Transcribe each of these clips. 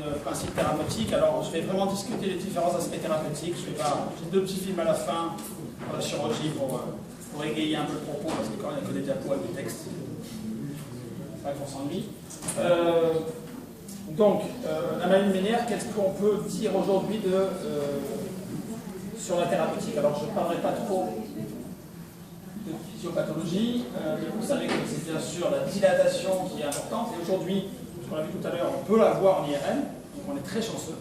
de principe thérapeutique. Alors, je vais vraiment discuter les différents aspects thérapeutiques. J'ai deux petits films à la fin pour la chirurgie pour égayer un peu le propos, parce que quand il n'y a que des diapos avec des textes, c'est vrai qu'on s'ennuie. Donc, la maladie Ménière, qu'est-ce qu'on peut dire aujourd'hui sur la thérapeutique? Alors, je ne parlerai pas trop de physiopathologie, mais vous savez que c'est bien sûr la dilatation qui est importante, et aujourd'hui, on l'a vu tout à l'heure, on peut la voir en IRM, donc on est très chanceux.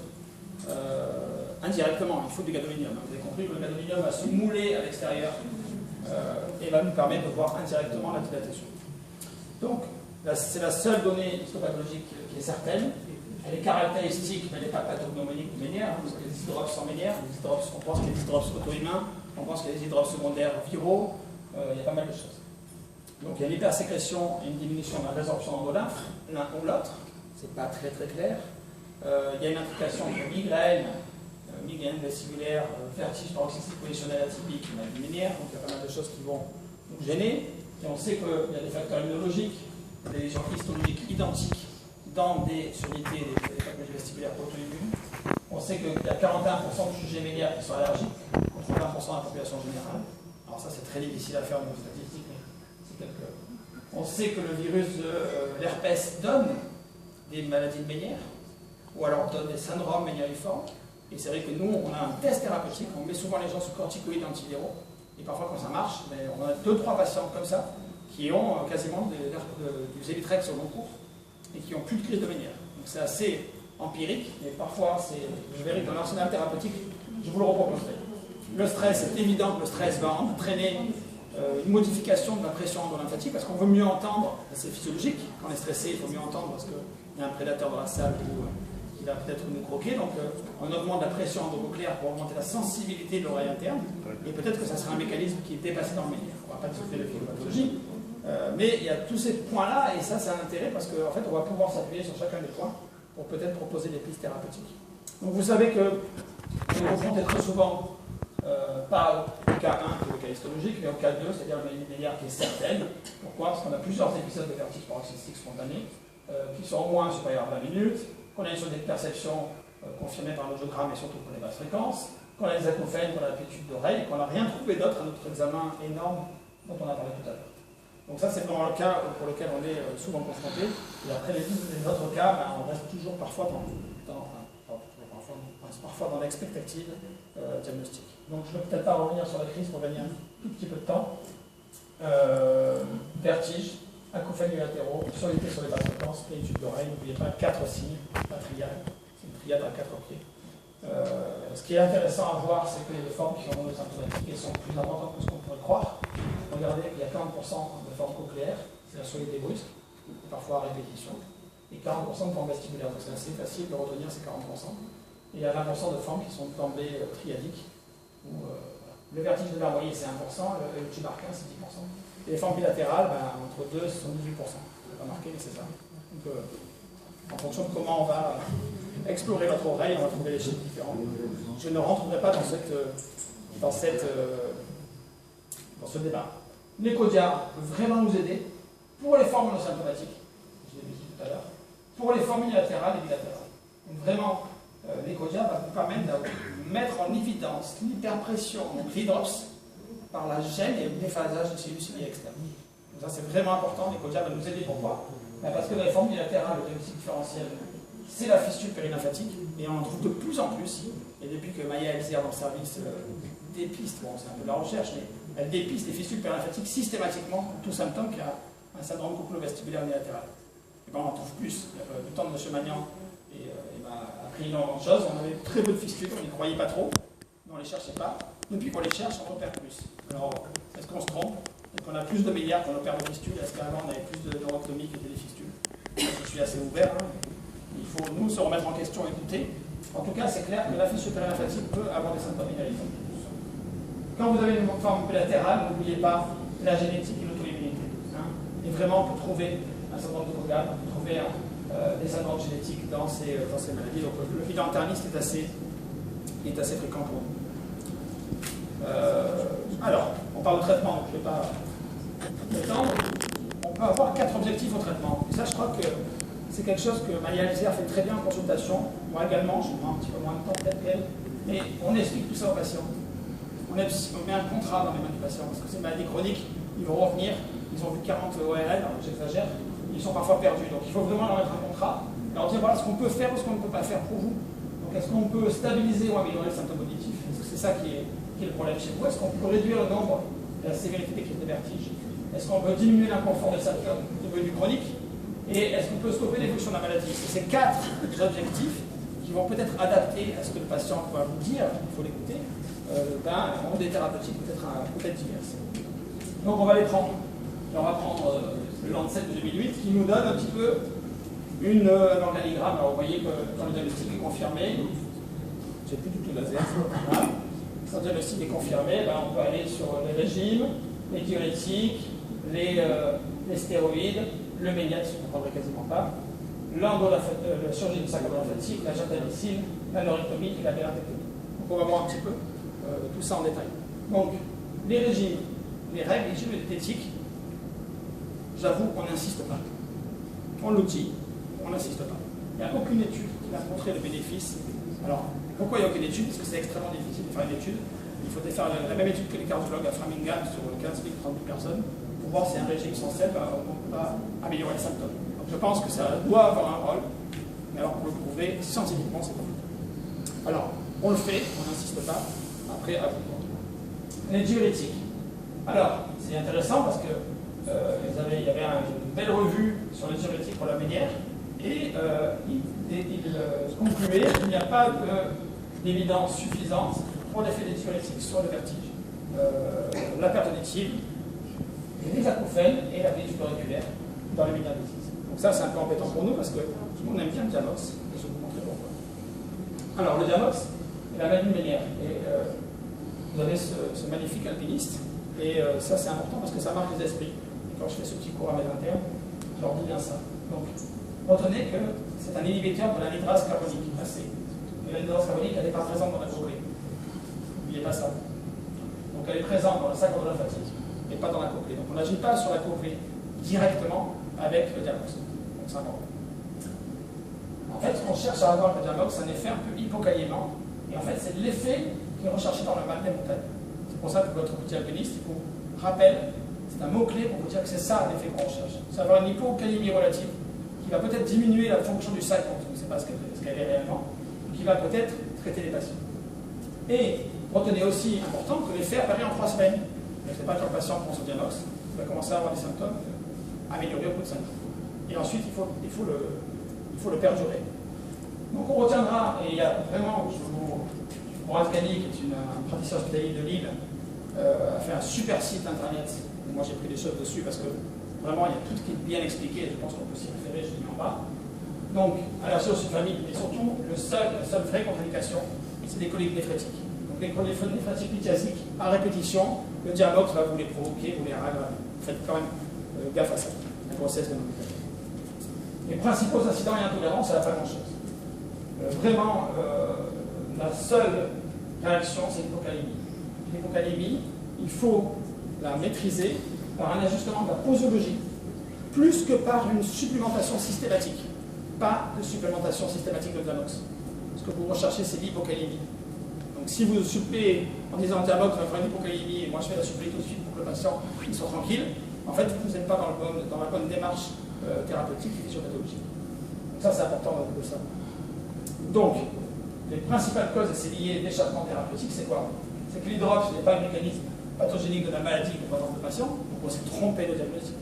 Indirectement, il faut du gadolinium. Vous avez compris que le gadolinium va se mouler à l'extérieur et va nous permettre de voir indirectement la dilatation. Donc, c'est la seule donnée histopathologique qui est certaine. Elle est caractéristique, mais elle n'est pas pathognomonique ou ménière, parce que les hydrops sont ménières. On pense qu'il y a des hydrops auto-humains, on pense qu'il y a des hydrops secondaires viraux, il y a pas mal de choses. Donc il y a une hypersécrétion et une diminution de la résorption en lymphe, l'un ou l'autre, c'est pas très clair. Il y a une implication entre migraine vestibulaire, vertige paroxystique positionnel atypique, maladie Ménière, donc il y a pas mal de choses qui vont nous gêner. Et on sait qu'il y a des facteurs immunologiques, des lésions histologiques identiques dans des surdité des pathologies vestibulaires auto-immunes. On sait qu'il y a 41% de sujets ménières qui sont allergiques, contre 20% de la population générale. Alors ça c'est très difficile à faire dans les statistiques, mais c'est quelque... On sait que le virus de l'herpès donne des maladies de Ménière, ou alors donne des syndromes méniériformes. Et c'est vrai que nous, on a un test thérapeutique, on met souvent les gens sous corticoïdes antiviraux, et parfois quand ça marche, mais on a 2-3 patients comme ça, qui ont quasiment du Zélitrex au long cours, et qui n'ont plus de crise de Ménière. Donc c'est assez empirique, mais parfois, je verrai que dans l'arsenal thérapeutique, je vous le reproposerai. Le stress, c'est évident que le stress va entraîner une modification de la pression endolymphatique, parce qu'on veut mieux entendre, c'est physiologique, quand on est stressé, il faut mieux entendre parce qu'il y a un prédateur dans la salle qui va peut-être nous croquer, donc on augmente la pression endocochléaire pour augmenter la sensibilité de l'oreille interne, et peut-être que ça sera un mécanisme qui est dépassé dans le Ménière. On ne va pas discuter de physiopathologie, mais il y a tous ces points-là, et ça, c'est un intérêt, parce qu'en fait, on va pouvoir s'appuyer sur chacun des points pour peut-être proposer des pistes thérapeutiques. Donc vous savez que on est confronté très souvent pas au cas 1 qui est le cas histologique, mais au cas 2, c'est-à-dire la maladie Ménière qui est certaine. Pourquoi? Parce qu'on a plusieurs épisodes de vertige paroxystique spontané qui sont au moins supérieurs à 20 minutes, qu'on a une sur des perceptions confirmées par l'audiogramme et surtout pour les basses fréquences, qu'on a des acouphènes, qu'on a l'aptitude d'oreille, et qu'on n'a rien trouvé d'autre à notre examen énorme dont on a parlé tout à l'heure. Donc ça, c'est vraiment le cas pour lequel on est souvent confronté. Et après les autres cas, on reste toujours parfois dans l'expectative diagnostique. Donc je ne vais peut-être pas revenir sur la crise pour gagner un tout petit peu de temps. Vertige, acouphènes unilatéraux, surdité sur les basses fréquences, plénitude d'oreille. N'oubliez pas 4 signes, la triade. C'est une triade à 4 pieds. Ce qui est intéressant à voir, c'est que les formes qui ont des symptomatiques sont plus importantes que ce qu'on pourrait croire. Regardez, il y a 40% de formes cochléaires, c'est la surdité brusque, parfois à répétition, et 40% de formes vestibulaires. Donc c'est assez facile de retenir ces 40%. Et il y a 20% de formes qui sont d'emblée triadiques, où le vertige de Vermoyer c'est 1%, le tube arquin c'est 10%. Et les formes bilatérales, entre 2 ce sont 18%. Je ne pas marqué, mais c'est ça. Donc, en fonction de comment on va explorer notre oreille, on va trouver les chiffres différents. Je ne rentrerai pas dans ce débat. L'échodia peut vraiment nous aider pour les formes monosymptomatiques, je l'ai dit tout à l'heure, pour les formes unilatérales et bilatérales. Donc vraiment, l'échodia va vous permettre de mettre en évidence l'hyperpression, donc l'hydrops, par la gêne et le déphasage du sinus cilié externe. Donc ça c'est vraiment important, l'échodia va nous aider. Pourquoi? Parce que dans les formes bilatérales, le diagnostic différentiel, c'est la fistule périlymphatique, et on en trouve de plus en plus. Et depuis que Maya Elzer dans le service dépiste, bon c'est un peu de la recherche, mais elle dépiste les fistules périlymphatique systématiquement pour tout symptôme qui a un syndrome cochléo-vestibulaire unilatéral. Et ben on en trouve plus. Du temps de M. Magnan a pris énormément de choses. On avait très peu de fistules, on n'y croyait pas trop, mais on ne les cherchait pas. Depuis qu'on les cherche, on opère plus. Alors, est-ce qu'on se trompe? Est-ce qu'on a plus de milliards qu'on opère de fistules? Est-ce qu'avant on avait plus de neuroctomie que des fistules? Je suis assez ouvert. Il faut nous se remettre en question et douter. En tout cas, c'est clair que la fistule périlymphatique peut avoir des symptômes inhérents. Quand vous avez une forme bilatérale, n'oubliez pas la génétique et l'auto-immunité. Et vraiment, on peut trouver un syndrome de Kogan, on peut trouver des syndromes génétiques dans ces maladies. Donc le bilan interniste est assez fréquent pour nous. Alors, on parle de traitement, donc je ne vais pas m'étendre. On peut avoir 4 objectifs au traitement. Et ça, je crois que c'est quelque chose que Maria Elzer fait très bien en consultation. Moi également, je prends un petit peu moins de temps peut-être qu'elle. Mais on explique tout ça aux patients. On met un contrat dans les mains du patient, parce que c'est une maladie chronique, ils vont revenir, ils ont vu 40 ORL, j'exagère, ils sont parfois perdus. Donc il faut vraiment leur mettre un contrat, leur dire voilà ce qu'on peut faire ou ce qu'on ne peut pas faire pour vous. Donc est-ce qu'on peut stabiliser ou améliorer le symptôme auditif? Est-ce que c'est ça qui est le problème chez vous? Est-ce qu'on peut réduire le nombre et la sévérité des crises de vertige? Est-ce qu'on peut diminuer l'inconfort des symptômes devenus chroniques? Et est-ce qu'on peut stopper l'évolution de la maladie? C'est ces 4 objectifs qui vont peut-être adapter à ce que le patient va vous dire, il faut l'écouter, ont des thérapeutiques peut-être diverses. Donc on va les prendre. Et on va prendre le Lancet de 2008 qui nous donne un petit peu un organigramme. Alors vous voyez que quand le diagnostic est confirmé, j'ai plus du tout laser. Voilà. Quand le diagnostic est confirmé, on peut aller sur les régimes, les diurétiques, les stéroïdes, le médiate, je ne prendrai quasiment pas, la chirurgie du sac lymphatique, la gentamicine, la neurectomie et la bélatectomie. Donc on va voir un petit peu tout ça en détail. Donc, les régimes, les règles, les régimes diététiques, j'avoue, on n'insiste pas. On le dit, on n'insiste pas. Il n'y a aucune étude qui va montrer le bénéfice. Alors, pourquoi il n'y a aucune étude? Parce que c'est extrêmement difficile de faire une étude. Il faut faire la même étude que les cardiologues à Framingham sur 15 000, 30 000 personnes pour voir si un régime sans sel va améliorer les symptômes. Donc, je pense que ça doit avoir un rôle, mais alors pour le prouver, scientifiquement, c'est compliqué. Alors, on le fait, on n'insiste pas. Après, à vous. Les diurétiques. Alors, c'est intéressant parce que il y avait une belle revue sur les diurétiques pour la Ménière et il concluait qu'il n'y a pas d'évidence suffisante pour l'effet des diurétiques sur le vertige, la perte auditive, les acouphènes et la plénitude auriculaire dans les médias bêtises. Donc ça, c'est un peu embêtant pour nous parce que tout le monde aime bien le Diamox. Et je vais vous montrer pourquoi. Alors, le Diamox est la maladie Ménière. Et vous avez ce magnifique alpiniste. Et ça, c'est important parce que ça marque les esprits. Et quand je fais ce petit cours à mes internes, je leur dis bien ça. Donc, retenez que c'est un inhibiteur de l'anhydrase carbonique, AC. Et l'anhydrase carbonique, elle n'est pas présente dans la cochlée. N'oubliez pas ça. Donc, elle est présente dans le sac lymphatique, mais pas dans la cochlée. Donc, on n'agit pas sur la cochlée directement avec le Diamox. Donc, c'est important. En fait, ce qu'on cherche à avoir avec le Diamox, c'est un effet un peu hypokaliément. Et en fait, c'est l'effet qui est recherché dans le mal des montagnes. C'est pour ça que votre petit alpiniste, il vous rappelle, c'est un mot-clé pour vous dire que c'est ça l'effet qu'on recherche. C'est avoir une hypocalémie relative qui va peut-être diminuer la fonction du sac, on ne sait pas ce qu'elle est réellement, qui va peut-être traiter les patients. Et retenez aussi, important, que l'effet apparaît en 3 semaines. Ce n'est pas que le patient prend son Diamox, il va commencer à avoir des symptômes améliorés au bout de 5 ans. Et ensuite, il faut le perdurer. Donc on retiendra, et il y a vraiment, Horace Gagny, qui est un praticien hospitalier de Lille, a fait un super site internet. Moi j'ai pris des choses dessus parce que vraiment il y a tout qui est bien expliqué, je pense qu'on peut s'y référer, je l'ai mis en bas. Donc, allergie aux subfamilles, mais surtout, la seule vraie contre-indication, c'est des coliques néphrétiques. Donc les coliques néphrétiques lithiasiques, à répétition, le Diamox va vous les provoquer, vous les ragler. Faites quand même gaffe à ça, la grossesse de l'hôpital. Les principaux incidents et intolérances, ça n'a pas grand-chose. Vraiment, la seule réaction, c'est l'hypocalémie. L'hypocalémie, il faut la maîtriser par un ajustement de la posologie, plus que par une supplémentation systématique. Pas de supplémentation systématique de Diamox. Ce que vous recherchez, c'est l'hypocalémie. Donc si vous suppléez en disant Diamox va faire une hypocalémie, et moi je vais la suppléer tout de suite pour que le patient soit tranquille, en fait, vous n'êtes pas dans la bonne démarche thérapeutique et physiopathologique. Donc ça, c'est important de savoir. Donc, les principales causes, et c'est lié d'échappement thérapeutique, c'est quoi? C'est que l'hydrox n'est pas un mécanisme pathogénique de la maladie qu'on voit dans le patient, donc on s'est trompé de diagnostic.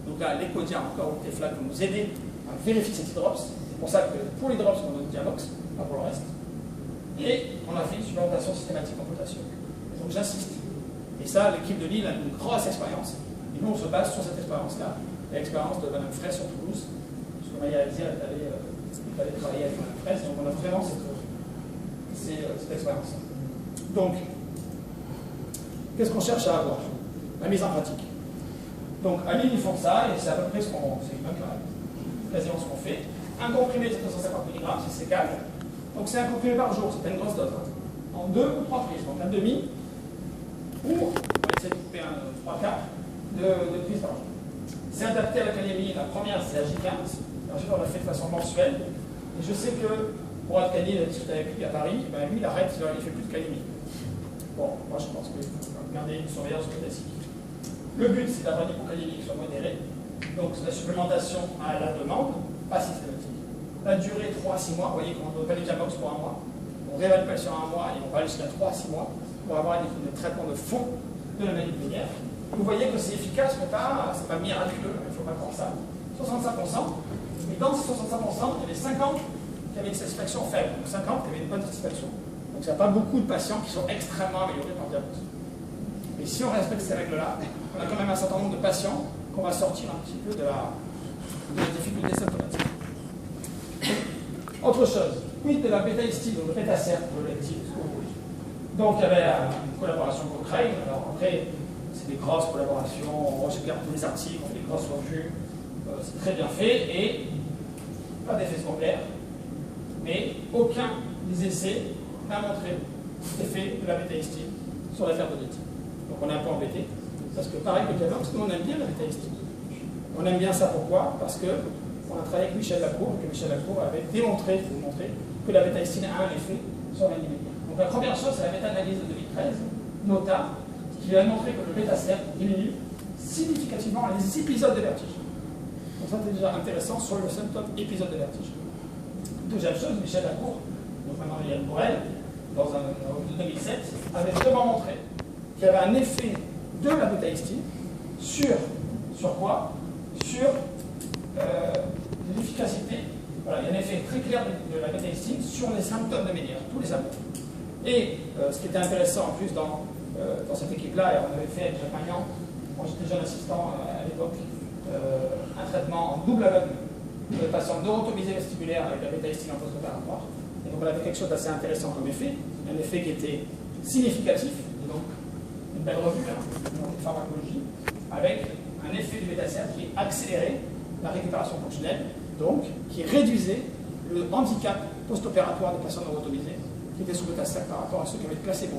Donc là, l'écodien, encore, ou le TFLAC, vont nous aider à vérifier cet hydrops. C'est pour ça que pour l'hydrops, on donne Diamox, pas pour le reste. Et on a fait une supplémentation systématique en potassium. Donc j'insiste. Et ça, l'équipe de Lille a une grosse expérience. Et nous, on se base sur cette expérience-là, l'expérience de Mme Fraisse sur Toulouse, parce que Maria Elzer est allée travailler avec Mme Fraisse, donc on a vraiment cette expérience. Donc, qu'est-ce qu'on cherche à avoir? La mise en pratique. Donc, à Lille, ils font ça, et c'est à peu près quasiment ce qu'on fait. Un comprimé de 750 mg, c'est sécal. Donc, c'est un comprimé par jour, c'est pas une grosse dose. En 2 ou 3 prises, donc un demi, ou on va essayer de couper un 3/4 de prise par jour. C'est adapté à la calémie. La première, c'est la J15, Ensuite, on l'a fait de façon mensuelle. Et je sais que pour Adkani, discuté avec lui à Paris, ben lui, il arrête, il ne fait plus de calémie. Bon, moi je pense qu'il faut garder une surveillance classique. Le but, c'est d'avoir une hypocalémie qui soit modérée. Donc, c'est la supplémentation à la demande, pas systématique. La durée 3 à 6 mois, vous voyez qu'on ne donne pas les Camox pour 1 mois. On réévalue sur 1 mois et on va aller jusqu'à 3 à 6 mois pour avoir un traitement de fond de la maladie plénière. Vous voyez que c'est efficace, mais c'est pas miraculeux, il ne faut pas croire ça. 65%, mais dans ces 65%, il y avait 50 qui avaient une satisfaction faible, donc 50 qui avaient une bonne satisfaction. Donc il n'y a pas beaucoup de patients qui sont extrêmement améliorés par diabète. Mais si on respecte ces règles-là, on a quand même un certain nombre de patients qu'on va sortir un petit peu de la difficulté symptomatique. Autre chose, quid de la bêta-histine, ou le bêta-cert, donc il y avait une collaboration Cochrane. Alors après, c'est des grosses collaborations, on regarde tous les articles, on fait des grosses revues, c'est très bien fait, et pas d'effet secondaire, mais aucun des essais n'a montré l'effet de la bêta-histine sur la carbonite. Donc on est un peu embêté, parce que pareil que le Camox, nous on aime bien la bêta-histine. On aime bien ça pourquoi? Parce que on a travaillé avec Michel Lacour, et que Michel Lacour avait démontré, que la bêta-histine a un effet sur l'anémie. Donc la première chose, c'est la méta-analyse de 2013, NOTA, qui a montré que le bêta-cert diminue significativement les épisodes de vertige. Donc ça c'est déjà intéressant sur le symptôme épisode de vertige. Deuxième chose, Michel Lacour, donc maintenant Yann Bourrel, dans un revue de 2007, avait vraiment montré qu'il y avait un effet de la bêta-histine sur quoi? Sur l'efficacité. Voilà, il y a un effet très clair de la bêta-histine sur les symptômes de Ménière, tous les symptômes. Et ce qui était intéressant en plus dans cette équipe-là, et on avait fait avec Jacques Magnan, moi j'étais jeune assistant à l'époque, un traitement en double aveugle de patients neurotomisés vestibulaires avec la bêta-histine en post-opératoire. Et donc on avait quelque chose d'assez intéressant comme effet, un effet qui était significatif, et donc une belle revue de pharmacologie, avec un effet du bêta-cert qui accélérait la récupération fonctionnelle, donc qui réduisait le handicap post-opératoire des patients neurotomisés qui étaient sous bêta-cert par rapport à ceux qui avaient le placebo.